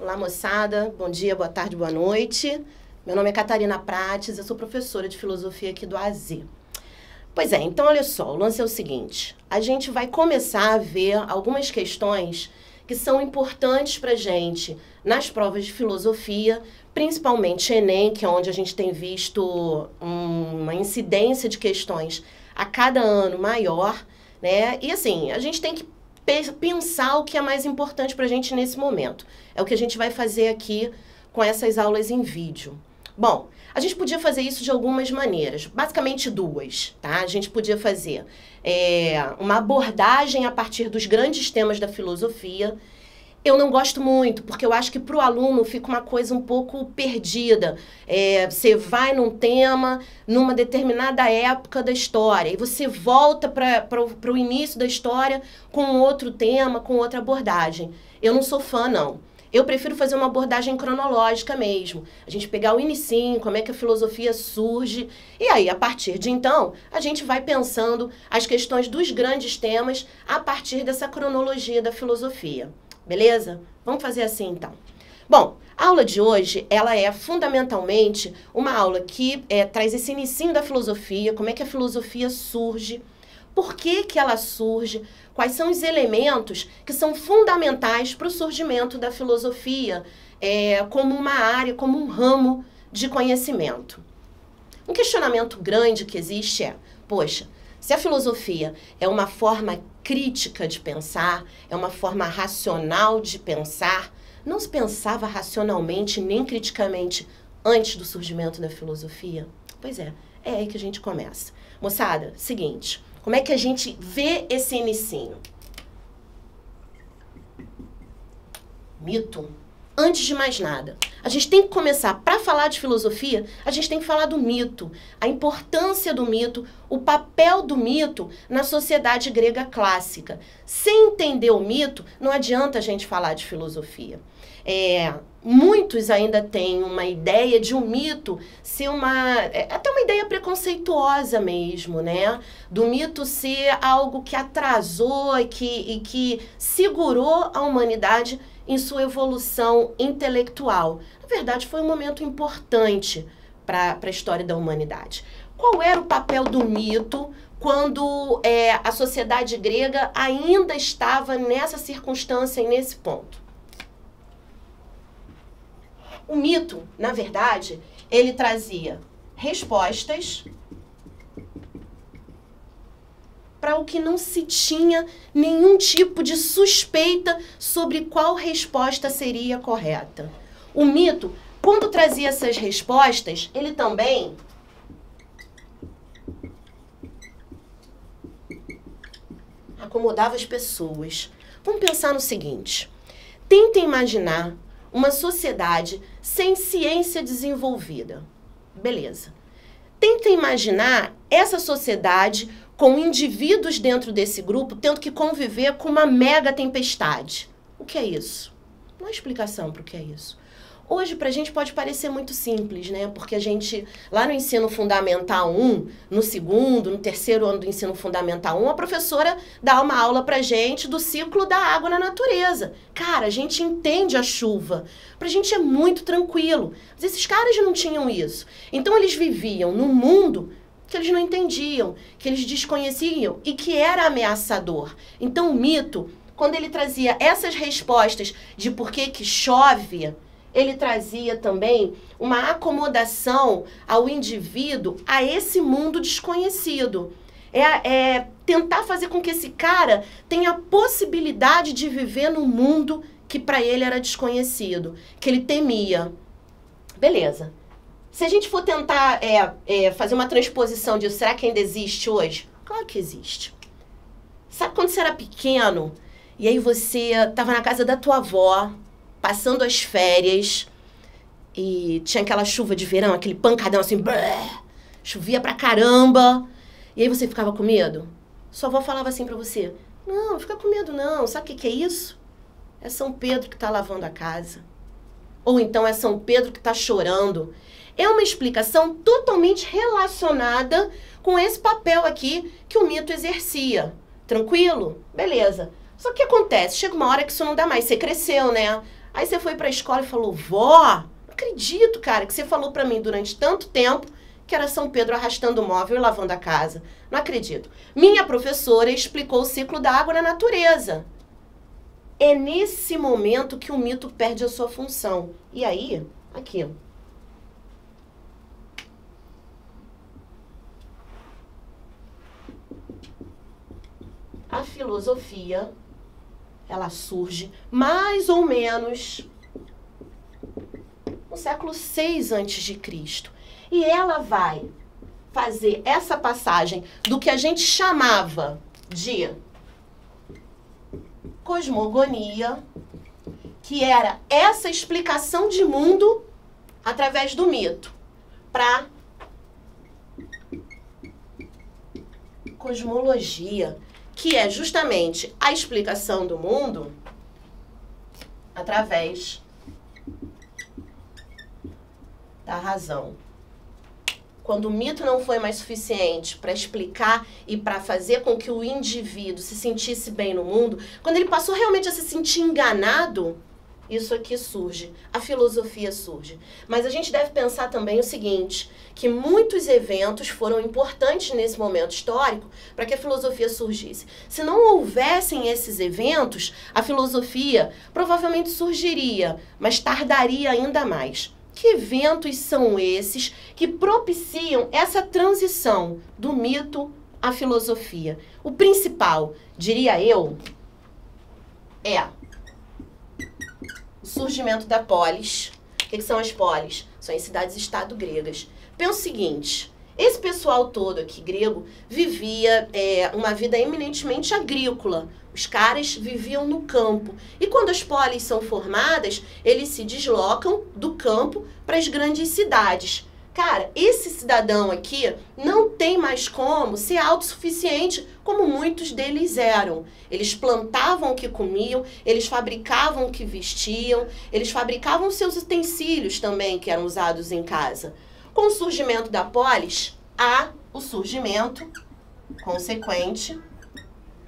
Olá, moçada. Bom dia, boa tarde, boa noite. Meu nome é Catarina Prates, eu sou professora de filosofia aqui do AZ. Pois é, então olha só, o lance é o seguinte. A gente vai começar a ver algumas questões que são importantes pra gente nas provas de filosofia, principalmente Enem, que é onde a gente tem visto uma incidência de questões a cada ano maior, né? E assim, a gente tem que pensar o que é mais importante pra gente nesse momento. É o que a gente vai fazer aqui com essas aulas em vídeo. Bom, a gente podia fazer isso de algumas maneiras, basicamente duas, tá? A gente podia fazer uma abordagem a partir dos grandes temas da filosofia. Eu não gosto muito, porque eu acho que para o aluno fica uma coisa um pouco perdida. Você vai num tema, numa determinada época da história, e você volta para o início da história com outro tema, com outra abordagem. Eu não sou fã, não. Eu prefiro fazer uma abordagem cronológica mesmo. A gente pegar o inicinho, como é que a filosofia surge, e aí, a partir de então, a gente vai pensando as questões dos grandes temas a partir dessa cronologia da filosofia. Beleza? Vamos fazer assim, então. Bom, a aula de hoje, ela é fundamentalmente uma aula que traz esse inicinho da filosofia, como é que a filosofia surge, por que que ela surge, quais são os elementos que são fundamentais para o surgimento da filosofia como uma área, como um ramo de conhecimento. Um questionamento grande que existe é, poxa, se a filosofia é uma forma crítica de pensar, é uma forma racional de pensar, não se pensava racionalmente nem criticamente antes do surgimento da filosofia? Pois é aí que a gente começa. Moçada, seguinte, como é que a gente vê esse inicinho? Mito. Antes de mais nada, a gente tem que começar, para falar de filosofia, a gente tem que falar do mito, a importância do mito, o papel do mito na sociedade grega clássica. Sem entender o mito, não adianta a gente falar de filosofia. Muitos ainda têm uma ideia de um mito ser até uma ideia preconceituosa mesmo, né? Do mito ser algo que atrasou e que segurou a humanidade em sua evolução intelectual. Na verdade, foi um momento importante para a história da humanidade. Qual era o papel do mito quando a sociedade grega ainda estava nessa circunstância e nesse ponto? O mito, na verdade, ele trazia respostas para o que não se tinha nenhum tipo de suspeita sobre qual resposta seria correta. O mito, quando trazia essas respostas, ele também acomodava as pessoas. Vamos pensar no seguinte: tentem imaginar uma sociedade sem ciência desenvolvida. Beleza. Tentem imaginar essa sociedade com indivíduos dentro desse grupo tendo que conviver com uma mega tempestade. O que é isso? Não há explicação para o que é isso. Hoje, para a gente, pode parecer muito simples, né? Porque a gente, lá no ensino fundamental 1, no segundo, no terceiro ano do ensino fundamental 1, a professora dá uma aula pra gente do ciclo da água na natureza. Cara, a gente entende a chuva. Pra gente é muito tranquilo. Mas esses caras não tinham isso. Então, eles viviam num mundo que eles não entendiam, que eles desconheciam e que era ameaçador. Então, o mito, quando ele trazia essas respostas de por que chove, ele trazia também uma acomodação ao indivíduo a esse mundo desconhecido. Tentar fazer com que esse cara tenha a possibilidade de viver num mundo que para ele era desconhecido, que ele temia. Beleza. Se a gente for tentar fazer uma transposição disso, será que ainda existe hoje? Claro que existe. Sabe quando você era pequeno e aí você estava na casa da tua avó, passando as férias, e tinha aquela chuva de verão, aquele pancadão assim, chovia pra caramba, e aí você ficava com medo? Sua avó falava assim pra você: não fica com medo não, sabe o que é isso? É São Pedro que tá lavando a casa. Ou então é São Pedro que tá chorando. É uma explicação totalmente relacionada com esse papel aqui que o mito exercia. Tranquilo? Beleza. Só que o que acontece? Chega uma hora que isso não dá mais. Você cresceu, né? Aí você foi para a escola e falou, vó, não acredito, cara, que você falou para mim durante tanto tempo que era São Pedro arrastando o móvel e lavando a casa. Não acredito. Minha professora explicou o ciclo da água na natureza. É nesse momento que o mito perde a sua função. E aí, aqui, a filosofia, ela surge mais ou menos no século VI a.C. E ela vai fazer essa passagem do que a gente chamava de cosmogonia, que era essa explicação de mundo através do mito, para cosmologia, que é justamente a explicação do mundo através da razão. Quando o mito não foi mais suficiente para explicar e para fazer com que o indivíduo se sentisse bem no mundo, quando ele passou realmente a se sentir enganado, isso aqui surge, a filosofia surge. Mas a gente deve pensar também o seguinte, que muitos eventos foram importantes nesse momento histórico para que a filosofia surgisse. Se não houvessem esses eventos, a filosofia provavelmente surgiria, mas tardaria ainda mais. Que eventos são esses que propiciam essa transição do mito à filosofia? O principal, diria eu, é o surgimento da polis. O que são as polis? São as cidades-estado gregas. Pensa o seguinte, esse pessoal todo aqui grego vivia uma vida eminentemente agrícola. Os caras viviam no campo. E quando as polis são formadas, eles se deslocam do campo para as grandes cidades. Cara, esse cidadão aqui não tem mais como ser autossuficiente como muitos deles eram. Eles plantavam o que comiam, eles fabricavam o que vestiam, eles fabricavam seus utensílios também que eram usados em casa. Com o surgimento da polis, há o surgimento consequente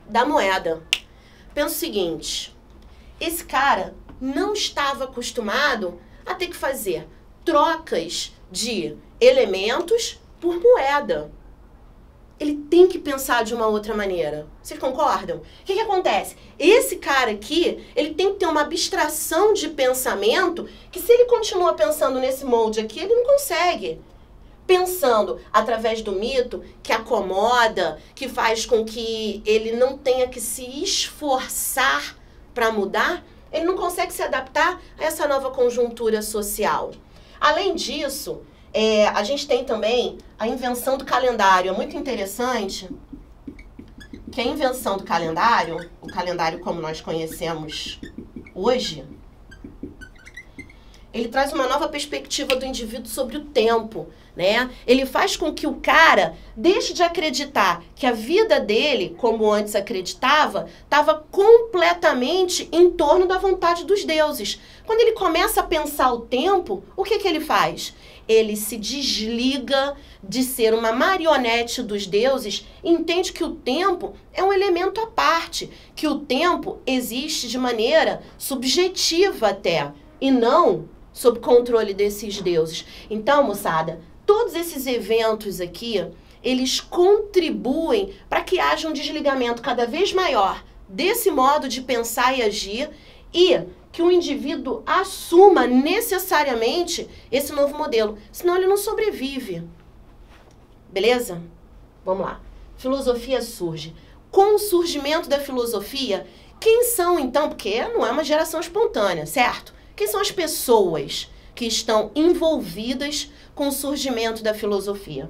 da moeda. Pensa o seguinte, esse cara não estava acostumado a ter que fazer trocas de elementos por moeda. Ele tem que pensar de uma outra maneira. Vocês concordam? O que acontece? Esse cara aqui, ele tem que ter uma abstração de pensamento que se ele continua pensando nesse molde aqui, ele não consegue. Pensando através do mito, que acomoda, que faz com que ele não tenha que se esforçar para mudar, ele não consegue se adaptar a essa nova conjuntura social. Além disso, a gente tem também a invenção do calendário. É muito interessante que a invenção do calendário, o calendário como nós conhecemos hoje, ele traz uma nova perspectiva do indivíduo sobre o tempo, né? Ele faz com que o cara deixe de acreditar que a vida dele, como antes acreditava, estava completamente em torno da vontade dos deuses. Quando ele começa a pensar o tempo, o que ele faz? Ele se desliga de ser uma marionete dos deuses e entende que o tempo é um elemento à parte, que o tempo existe de maneira subjetiva até, e não sob controle desses deuses. Então, moçada, todos esses eventos aqui, eles contribuem para que haja um desligamento cada vez maior desse modo de pensar e agir e que o indivíduo assuma necessariamente esse novo modelo, senão ele não sobrevive. Beleza? Vamos lá. Filosofia surge. Com o surgimento da filosofia, quem são então, porque não é uma geração espontânea, certo? Quem são as pessoas que estão envolvidas com o surgimento da filosofia?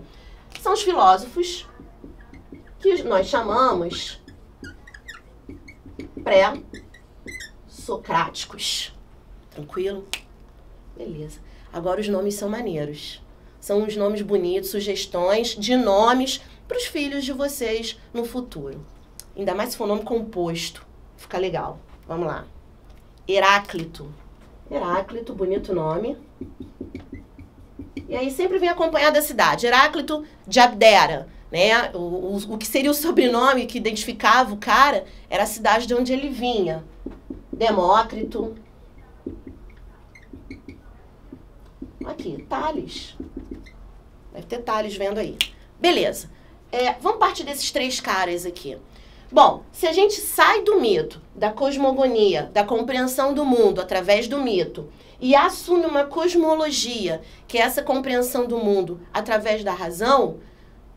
São os filósofos, que nós chamamos pré-socráticos. Tranquilo? Beleza. Agora os nomes são maneiros. São uns nomes bonitos, sugestões de nomes para os filhos de vocês no futuro. Ainda mais se for nome composto. Fica legal. Vamos lá. Heráclito. Heráclito, bonito nome. E aí sempre vem acompanhado da cidade. Heráclito de Abdera, né? O que seria o sobrenome que identificava o cara era a cidade de onde ele vinha. Demócrito, Aqui, Tales. Deve ter Tales vendo aí. Beleza. Vamos partir desses três caras aqui. Bom, se a gente sai do mito, da cosmogonia, da compreensão do mundo através do mito, e assume uma cosmologia, que é essa compreensão do mundo através da razão,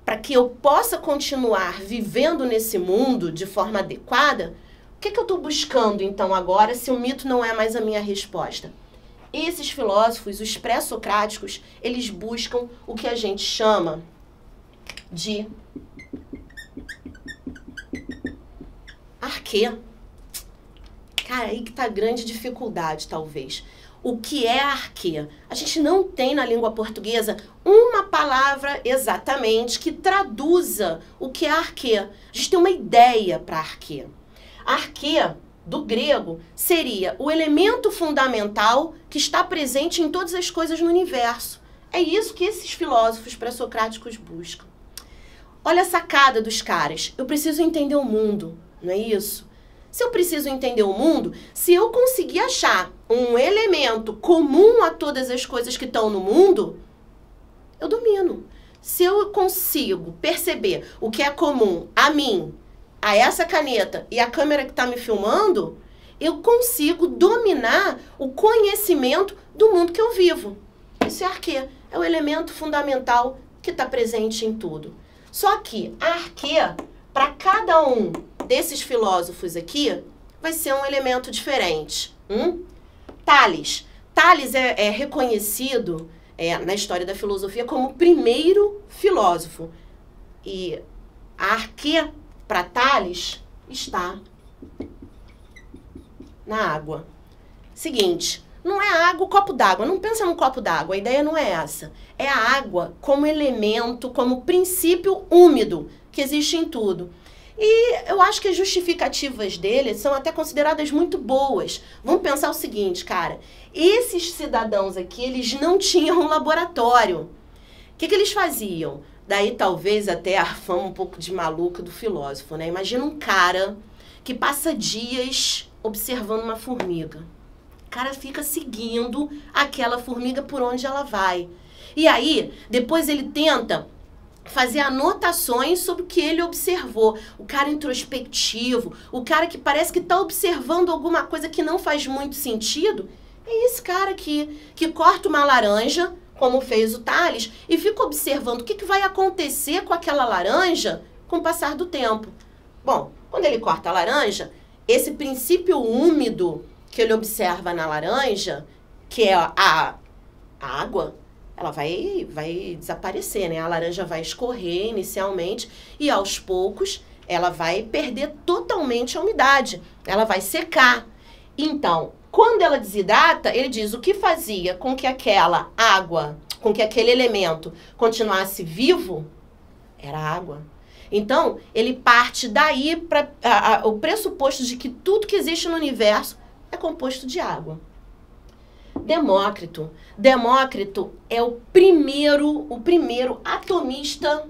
para que eu possa continuar vivendo nesse mundo de forma adequada, o que eu estou buscando, então, agora, se o mito não é mais a minha resposta? Esses filósofos, os pré-socráticos, eles buscam o que a gente chama de arquê. Cara, aí que tá a grande dificuldade, talvez. O que é arquê? A gente não tem na língua portuguesa uma palavra exatamente que traduza o que é arquê. A gente tem uma ideia para arquê. Arquê, do grego, seria o elemento fundamental que está presente em todas as coisas no universo. É isso que esses filósofos pré-socráticos buscam. Olha a sacada dos caras. Eu preciso entender o mundo, não é isso? Se eu preciso entender o mundo, se eu conseguir achar um elemento comum a todas as coisas que estão no mundo, eu domino. Se eu consigo perceber o que é comum a mim, a essa caneta e a câmera que está me filmando, eu consigo dominar o conhecimento do mundo que eu vivo. Isso é arquê. É o elemento fundamental que está presente em tudo. Só que a arquê, para cada um desses filósofos aqui, vai ser um elemento diferente. Tales. Tales é reconhecido na história da filosofia como o primeiro filósofo. E a arquê para Tales está na água. Seguinte, não é a água o copo d'água, não pensa num copo d'água, a ideia não é essa. É a água como elemento, como princípio úmido que existe em tudo. E eu acho que as justificativas dele são até consideradas muito boas. Vamos pensar o seguinte, cara. Esses cidadãos aqui, eles não tinham um laboratório. O que eles faziam? Daí talvez até a fama um pouco de maluca do filósofo, né? Imagina um cara que passa dias observando uma formiga. O cara fica seguindo aquela formiga por onde ela vai. E aí, depois ele tenta fazer anotações sobre o que ele observou. O cara introspectivo, o cara que parece que está observando alguma coisa que não faz muito sentido, é esse cara aqui, que corta uma laranja, como fez o Tales, e fica observando o que vai acontecer com aquela laranja com o passar do tempo. Bom, quando ele corta a laranja, esse princípio úmido que ele observa na laranja, que é a água, ela vai desaparecer, né? A laranja vai escorrer inicialmente e aos poucos ela vai perder totalmente a umidade. Ela vai secar. Então, quando ela desidrata, ele diz o que fazia com que aquela água, com que aquele elemento continuasse vivo, era a água. Então, ele parte daí para o pressuposto de que tudo que existe no universo é composto de água. Demócrito é o primeiro atomista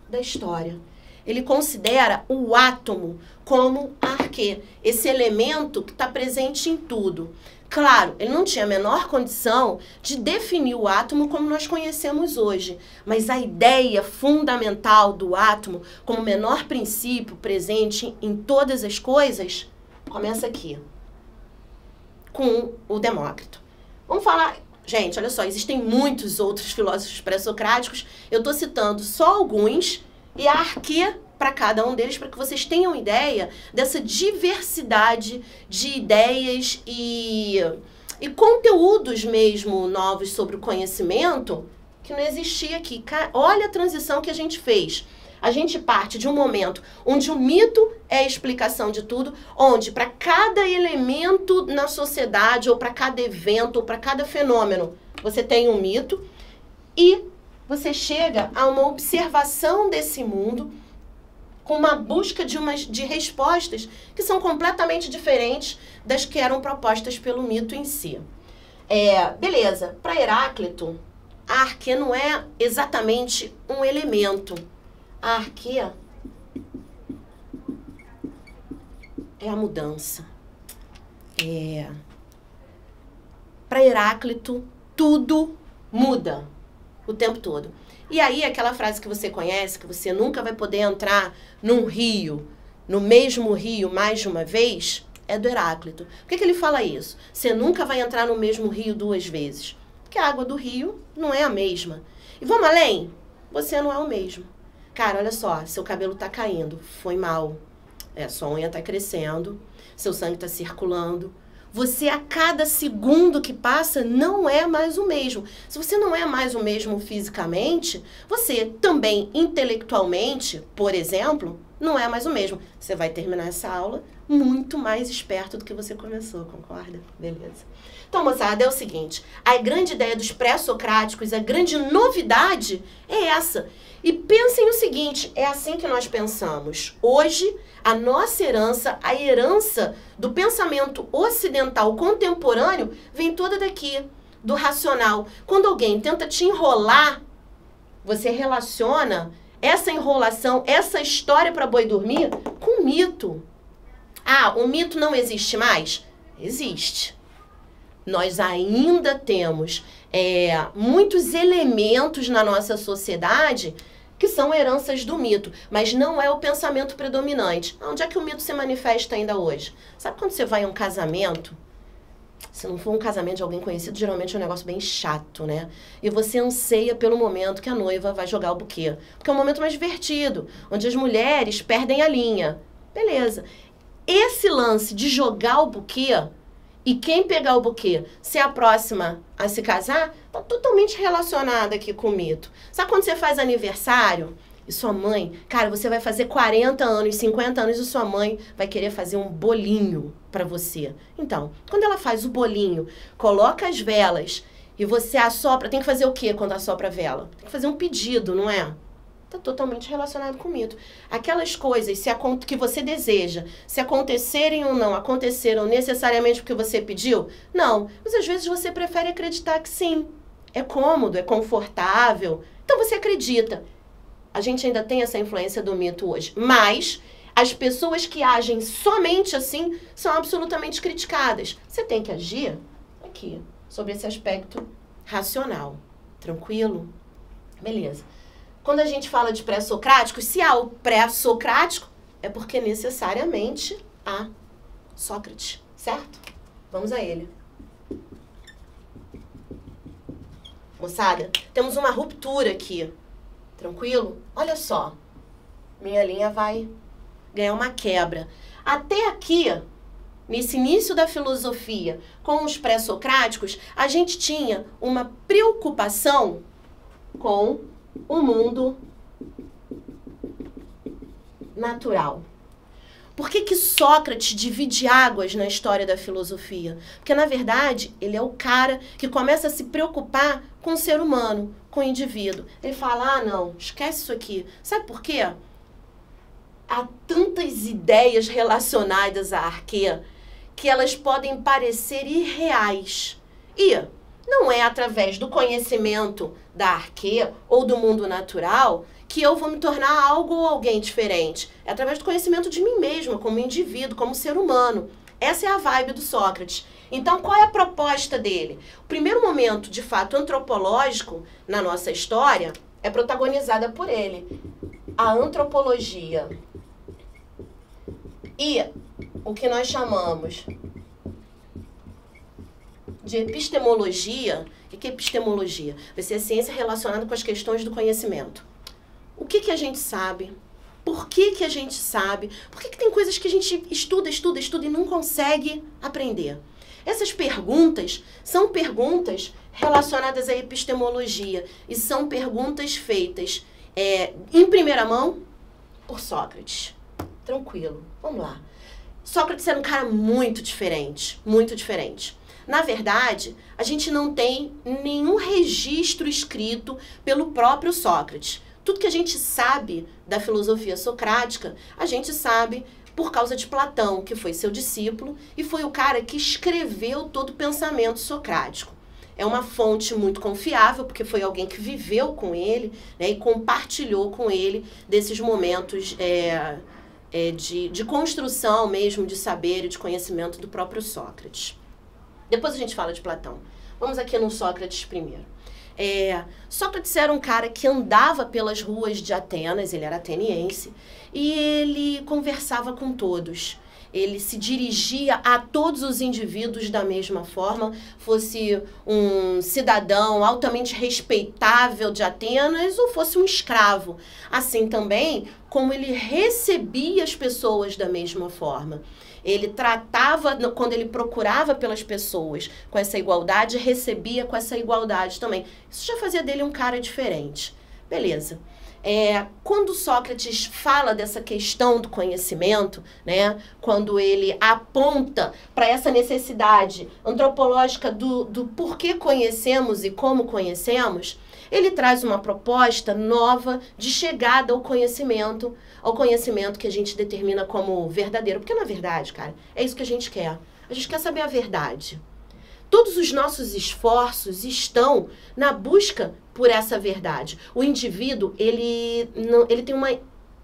da história. Ele considera o átomo como arquê, esse elemento que está presente em tudo. Claro, ele não tinha a menor condição de definir o átomo como nós conhecemos hoje, mas a ideia fundamental do átomo como menor princípio presente em todas as coisas começa aqui, com o Demócrito. Vamos falar... Gente, olha só, existem muitos outros filósofos pré-socráticos. Eu estou citando só alguns e a arquê para cada um deles, para que vocês tenham ideia dessa diversidade de ideias e conteúdos mesmo novos sobre o conhecimento que não existia aqui. Olha a transição que a gente fez. A gente parte de um momento onde o mito é a explicação de tudo, onde para cada elemento na sociedade, ou para cada evento, ou para cada fenômeno, você tem um mito, e você chega a uma observação desse mundo com uma busca de respostas que são completamente diferentes das que eram propostas pelo mito em si. Beleza, para Heráclito, a arquê não é exatamente um elemento. A arquê é a mudança. para Heráclito, tudo muda o tempo todo. E aí, aquela frase que você conhece, que você nunca vai poder entrar num rio, no mesmo rio mais de uma vez, é do Heráclito. Por que ele fala isso? Você nunca vai entrar no mesmo rio 2 vezes. Porque a água do rio não é a mesma. E vamos além? Você não é o mesmo. Cara, olha só, seu cabelo tá caindo, foi mal. Sua unha tá crescendo, seu sangue tá circulando. Você, a cada segundo que passa, não é mais o mesmo. Se você não é mais o mesmo fisicamente, você também, intelectualmente, por exemplo, não é mais o mesmo. Você vai terminar essa aula muito mais esperto do que você começou, concorda? Beleza. Então, moçada, é o seguinte, a grande ideia dos pré-socráticos, a grande novidade é essa. E pensem o seguinte, é assim que nós pensamos. Hoje, a nossa herança, a herança do pensamento ocidental contemporâneo, vem toda daqui, do racional. Quando alguém tenta te enrolar, você relaciona essa enrolação, essa história para boi dormir, com mito. Ah, o mito não existe mais? Existe. Nós ainda temos muitos elementos na nossa sociedade que são heranças do mito, mas não é o pensamento predominante. Onde é que o mito se manifesta ainda hoje? Sabe quando você vai a um casamento? Se não for um casamento de alguém conhecido, geralmente é um negócio bem chato, né? E você anseia pelo momento que a noiva vai jogar o buquê. Porque é um momento mais divertido, onde as mulheres perdem a linha. Beleza. Esse lance de jogar o buquê e quem pegar o buquê ser a próxima a se casar, tá totalmente relacionado aqui com o mito. Sabe quando você faz aniversário e sua mãe, cara, você vai fazer 40 anos, 50 anos e sua mãe vai querer fazer um bolinho pra você. Então, quando ela faz o bolinho, coloca as velas e você assopra, tem que fazer o quê quando assopra a vela? Tem que fazer um pedido, não é? Está totalmente relacionado com o mito. Aquelas coisas que você deseja, se acontecerem ou não, aconteceram necessariamente porque você pediu? Não. Mas às vezes você prefere acreditar que sim. É cômodo, é confortável. Então você acredita. A gente ainda tem essa influência do mito hoje. Mas as pessoas que agem somente assim são absolutamente criticadas. Você tem que agir aqui, sobre esse aspecto racional. Tranquilo? Beleza. Quando a gente fala de pré-socráticos, se há o pré-socrático, é porque necessariamente há Sócrates, certo? Vamos a ele. Moçada, temos uma ruptura aqui. Tranquilo? Olha só. Minha linha vai ganhar uma quebra. Até aqui, nesse início da filosofia, com os pré-socráticos, a gente tinha uma preocupação com o mundo natural. Por que Sócrates divide águas na história da filosofia? Porque, na verdade, ele é o cara que começa a se preocupar com o ser humano, com o indivíduo. Ele fala, ah, não, esquece isso aqui. Sabe por quê? Há tantas ideias relacionadas à arquê que elas podem parecer irreais. E não é através do conhecimento da arquê ou do mundo natural que eu vou me tornar algo ou alguém diferente. É através do conhecimento de mim mesma, como indivíduo, como ser humano. Essa é a vibe do Sócrates. Então, qual é a proposta dele? O primeiro momento, de fato, antropológico na nossa história é protagonizada por ele. A antropologia. E o que nós chamamos de epistemologia. O que é epistemologia? Vai ser a ciência relacionada com as questões do conhecimento. O que a gente sabe? Por que a gente sabe? Por que tem coisas que a gente estuda e não consegue aprender? Essas perguntas são perguntas relacionadas à epistemologia e são perguntas feitas em primeira mão por Sócrates. Tranquilo, vamos lá. Sócrates era um cara muito diferente, muito diferente. Na verdade, a gente não tem nenhum registro escrito pelo próprio Sócrates. Tudo que a gente sabe da filosofia socrática, a gente sabe por causa de Platão, que foi seu discípulo e foi o cara que escreveu todo o pensamento socrático. É uma fonte muito confiável, porque foi alguém que viveu com ele, né, e compartilhou com ele desses momentos de construção mesmo de saber e de conhecimento do próprio Sócrates. Depois a gente fala de Platão. Vamos aqui no Sócrates primeiro. Sócrates era um cara que andava pelas ruas de Atenas, ele era ateniense, e ele conversava com todos. Ele se dirigia a todos os indivíduos da mesma forma, fosse um cidadão altamente respeitável de Atenas ou fosse um escravo. Assim também como ele recebia as pessoas da mesma forma. Ele tratava, quando ele procurava pelas pessoas com essa igualdade, recebia com essa igualdade também. Isso já fazia dele um cara diferente. Beleza. Quando Sócrates fala dessa questão do conhecimento, né, quando ele aponta para essa necessidade antropológica do porquê conhecemos e como conhecemos, ele traz uma proposta nova de chegada ao conhecimento que a gente determina como verdadeiro. Porque, na verdade, cara, é isso que a gente quer. A gente quer saber a verdade. Todos os nossos esforços estão na busca por essa verdade. O indivíduo, ele tem uma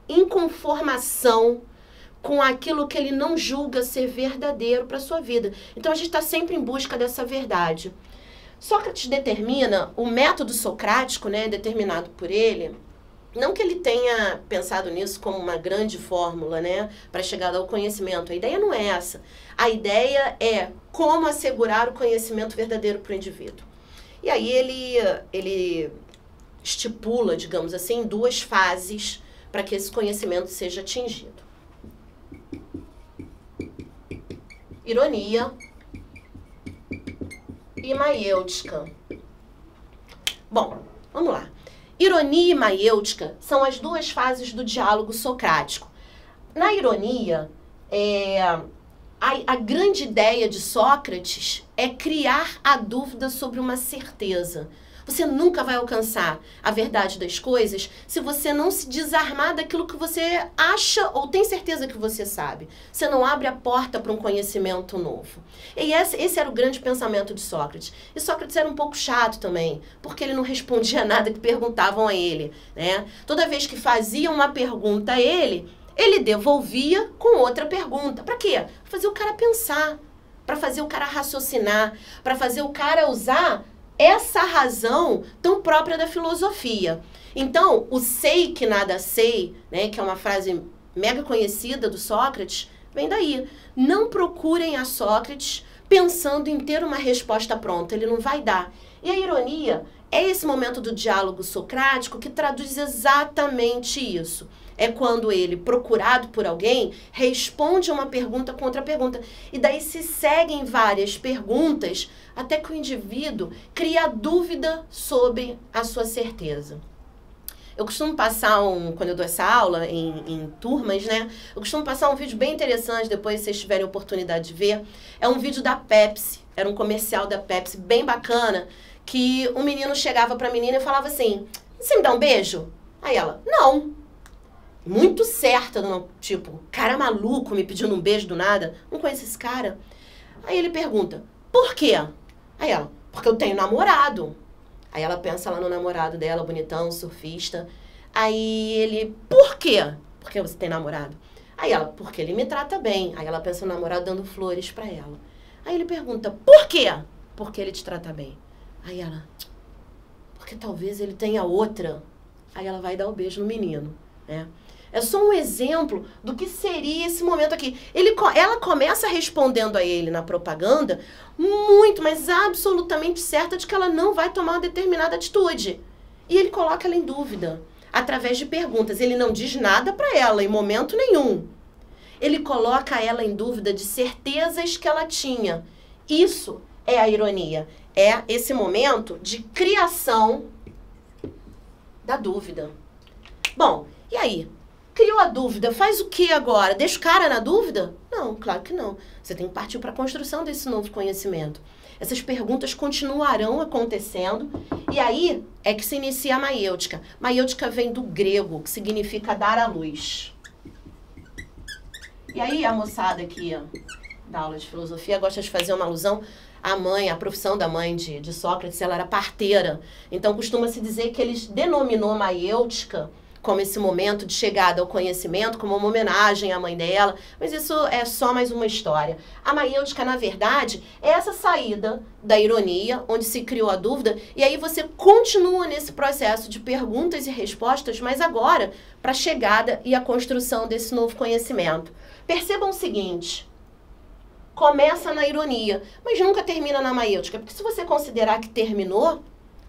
inconformação com aquilo que ele não julga ser verdadeiro para a sua vida. Então, a gente está sempre em busca dessa verdade. Sócrates determina o método socrático, né, determinado por ele, não que ele tenha pensado nisso como uma grande fórmula, né, para chegar ao conhecimento. A ideia não é essa. A ideia é como assegurar o conhecimento verdadeiro para o indivíduo. E aí ele estipula, digamos assim, 2 fases para que esse conhecimento seja atingido. Ironia e maiêutica. Bom, vamos lá. Ironia e maiêutica são as 2 fases do diálogo socrático. Na ironia, a grande ideia de Sócrates é criar a dúvida sobre uma certeza. Você nunca vai alcançar a verdade das coisas se você não se desarmar daquilo que você acha ou tem certeza que você sabe. Você não abre a porta para um conhecimento novo. E esse era o grande pensamento de Sócrates. E Sócrates era um pouco chato também, porque ele não respondia nada que perguntavam a ele, né? Toda vez que faziam uma pergunta a ele devolvia com outra pergunta. Para quê? Para fazer o cara pensar, para fazer o cara raciocinar, para fazer o cara usar essa razão tão própria da filosofia. Então, o sei que nada sei, né, que é uma frase mega conhecida do Sócrates, vem daí. Não procurem a Sócrates pensando em ter uma resposta pronta, ele não vai dar. E a ironia é esse momento do diálogo socrático que traduz exatamente isso. É quando ele, procurado por alguém, responde uma pergunta com outra pergunta. E daí se seguem várias perguntas até que o indivíduo cria dúvida sobre a sua certeza. Eu costumo passar quando eu dou essa aula em turmas, né? Eu costumo passar um vídeo bem interessante, depois se vocês tiverem oportunidade de ver. É um vídeo da Pepsi, era um comercial da Pepsi bem bacana, que um menino chegava pra menina e falava assim, você me dá um beijo? Aí ela, não. Muito certa, tipo, cara maluco me pedindo um beijo do nada. Não conheço esse cara. Aí ele pergunta, por quê? Aí ela, porque eu tenho namorado. Aí ela pensa lá no namorado dela, bonitão, surfista. Aí ele, por quê? Porque você tem namorado? Aí ela, porque ele me trata bem. Aí ela pensa no namorado dando flores pra ela. Aí ele pergunta, por quê? Porque ele te trata bem. Aí ela, porque talvez ele tenha outra. Aí ela vai dar o beijo no menino, né? É só um exemplo do que seria esse momento aqui. Ela começa respondendo a ele na propaganda muito, mas absolutamente certa de que ela não vai tomar uma determinada atitude. E ele coloca ela em dúvida, através de perguntas. Ele não diz nada para ela, em momento nenhum. Ele coloca ela em dúvida de certezas que ela tinha. Isso é a ironia. É esse momento de criação da dúvida. Bom, e aí? Criou a dúvida, faz o que agora? Deixa o cara na dúvida? Não, claro que não. Você tem que partir para a construção desse novo conhecimento. Essas perguntas continuarão acontecendo e aí é que se inicia a maiêutica. Maiêutica vem do grego, que significa dar à luz. E aí a moçada aqui, ó, da aula de filosofia, gosta de fazer uma alusão à mãe, à profissão da mãe de Sócrates, ela era parteira. Então costuma-se dizer que ele denominou maiêutica como esse momento de chegada ao conhecimento, como uma homenagem à mãe dela, mas isso é só mais uma história. A maiêutica, na verdade, é essa saída da ironia, onde se criou a dúvida, e aí você continua nesse processo de perguntas e respostas, mas agora para a chegada e a construção desse novo conhecimento. Percebam o seguinte: começa na ironia, mas nunca termina na maiêutica, porque se você considerar que terminou,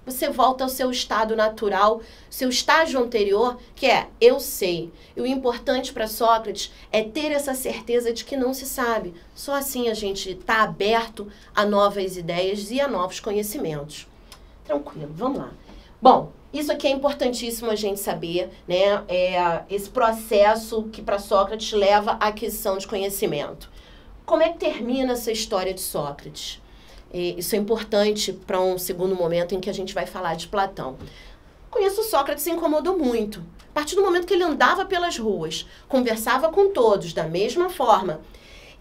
você volta ao seu estado natural, seu estágio anterior, que é eu sei. E o importante para Sócrates é ter essa certeza de que não se sabe. Só assim a gente está aberto a novas ideias e a novos conhecimentos. Tranquilo, vamos lá. Bom, isso aqui é importantíssimo a gente saber, né? Esse processo que para Sócrates leva à aquisição de conhecimento. Como é que termina essa história de Sócrates? Isso é importante para um segundo momento em que a gente vai falar de Platão. Conheço Sócrates, se incomodou muito. A partir do momento que ele andava pelas ruas, conversava com todos da mesma forma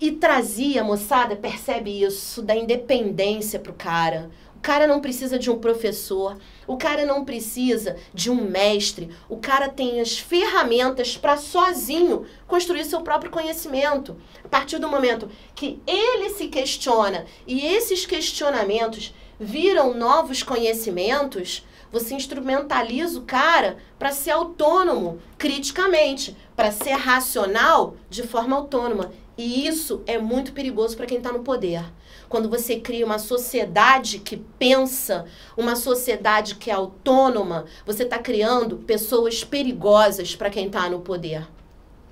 e trazia, moçada, percebe isso, da independência para o cara. O cara não precisa de um professor, o cara não precisa de um mestre, o cara tem as ferramentas para sozinho construir seu próprio conhecimento. A partir do momento que ele se questiona e esses questionamentos viram novos conhecimentos, você instrumentaliza o cara para ser autônomo criticamente, para ser racional de forma autônoma. E isso é muito perigoso para quem está no poder. Quando você cria uma sociedade que pensa, uma sociedade que é autônoma, você está criando pessoas perigosas para quem está no poder.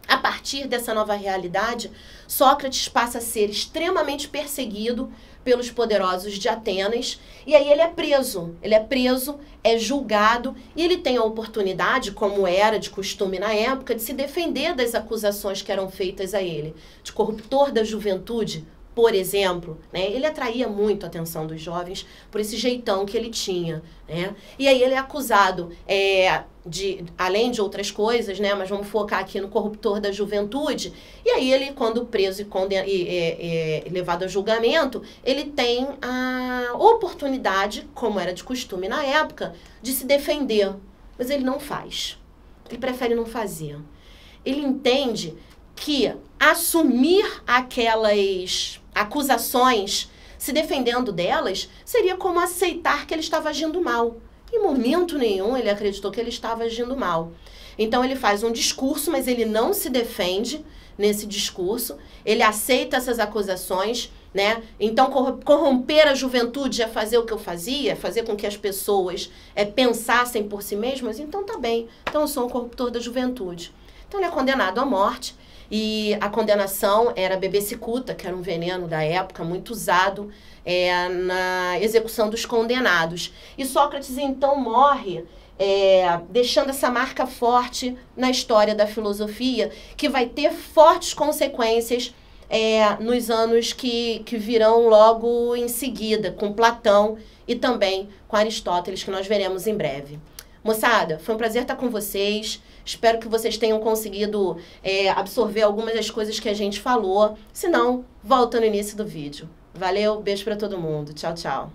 A partir dessa nova realidade, Sócrates passa a ser extremamente perseguido pelos poderosos de Atenas, e aí ele é preso, é julgado, e ele tem a oportunidade, como era de costume na época, de se defender das acusações que eram feitas a ele, de corruptor da juventude, por exemplo, né? Ele atraía muito a atenção dos jovens por esse jeitão que ele tinha, né? E aí ele é acusado além de outras coisas, né? Mas vamos focar aqui no corruptor da juventude. E aí ele, quando preso e levado a julgamento, ele tem a oportunidade, como era de costume na época, de se defender. Mas ele não faz. Ele prefere não fazer. Ele entende que assumir aquelas acusações, se defendendo delas, seria como aceitar que ele estava agindo mal. Em momento nenhum ele acreditou que ele estava agindo mal. Então ele faz um discurso, mas ele não se defende nesse discurso, ele aceita essas acusações, né? Então corromper a juventude é fazer o que eu fazia, fazer com que as pessoas pensassem por si mesmas, então tá bem, então eu sou um corruptor da juventude. Então ele é condenado à morte. E a condenação era beber cicuta, que era um veneno da época muito usado na execução dos condenados. E Sócrates, então, morre deixando essa marca forte na história da filosofia, que vai ter fortes consequências nos anos que virão logo em seguida, com Platão e também com Aristóteles, que nós veremos em breve. Moçada, foi um prazer estar com vocês. Espero que vocês tenham conseguido absorver algumas das coisas que a gente falou. Se não, volta no início do vídeo. Valeu, beijo para todo mundo. Tchau, tchau.